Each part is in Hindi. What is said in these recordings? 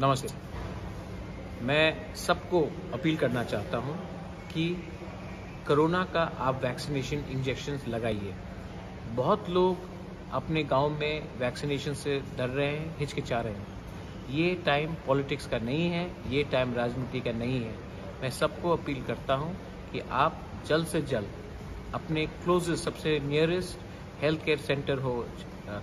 नमस्ते। मैं सबको अपील करना चाहता हूं कि कोरोना का आप वैक्सीनेशन इंजेक्शंस लगाइए। बहुत लोग अपने गांव में वैक्सीनेशन से डर रहे हैं, हिचकिचा रहे हैं। ये टाइम पॉलिटिक्स का नहीं है, ये टाइम राजनीति का नहीं है। मैं सबको अपील करता हूं कि आप जल्द से जल्द अपने क्लोजेस्ट, सबसे नियरेस्ट हेल्थ केयर सेंटर हो,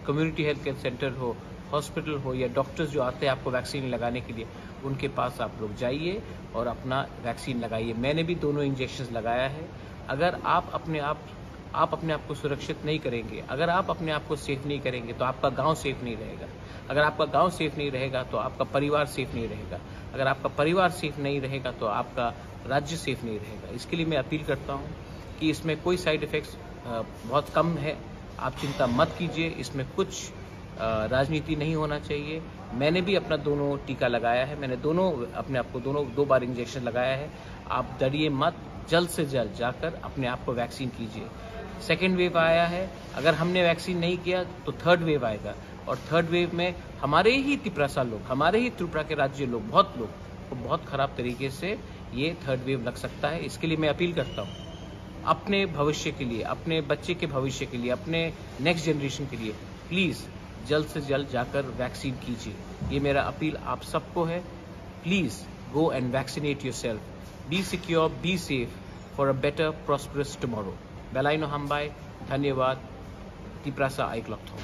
कम्युनिटी हेल्थ केयर सेंटर हो, हॉस्पिटल हो या डॉक्टर्स जो आते हैं आपको वैक्सीन लगाने के लिए, उनके पास आप लोग जाइए और अपना वैक्सीन लगाइए। मैंने भी दोनों इंजेक्शंस लगाया है। अगर आप अपने आप को सुरक्षित नहीं करेंगे, अगर आप अपने आप को सेफ नहीं करेंगे तो आपका गांव सेफ नहीं रहेगा। अगर आपका गांव सेफ नहीं रहेगा तो आपका परिवार सेफ नहीं रहेगा। अगर आपका परिवार सेफ नहीं रहेगा तो आपका राज्य सेफ नहीं रहेगा। इसके लिए मैं अपील करता हूं कि इसमें कोई साइड इफेक्ट्स बहुत कम है। आप चिंता मत कीजिए, इसमें कुछ राजनीति नहीं होना चाहिए। मैंने भी अपना दोनों टीका लगाया है, मैंने अपने आप को दो बार इंजेक्शन लगाया है। आप डरिए मत, जल्द से जल्द जाकर अपने आप को वैक्सीन कीजिए। सेकेंड वेव आया है, अगर हमने वैक्सीन नहीं किया तो थर्ड वेव आएगा, और थर्ड वेव में हमारे ही त्रिपुरा के राज्य लोग, बहुत लोग को बहुत खराब तरीके से ये थर्ड वेव लग सकता है। इसके लिए मैं अपील करता हूँ, अपने भविष्य के लिए, अपने बच्चे के भविष्य के लिए, अपने नेक्स्ट जनरेशन के लिए प्लीज जल्द से जल्द जाकर वैक्सीन कीजिए। ये मेरा अपील आप सबको है। Please go and vaccinate yourself. Be secure, be safe for a better prosperous tomorrow. बेलाइनो हम्बाई, धन्यवाद। तिप्रासा आइक्लॉक्थो।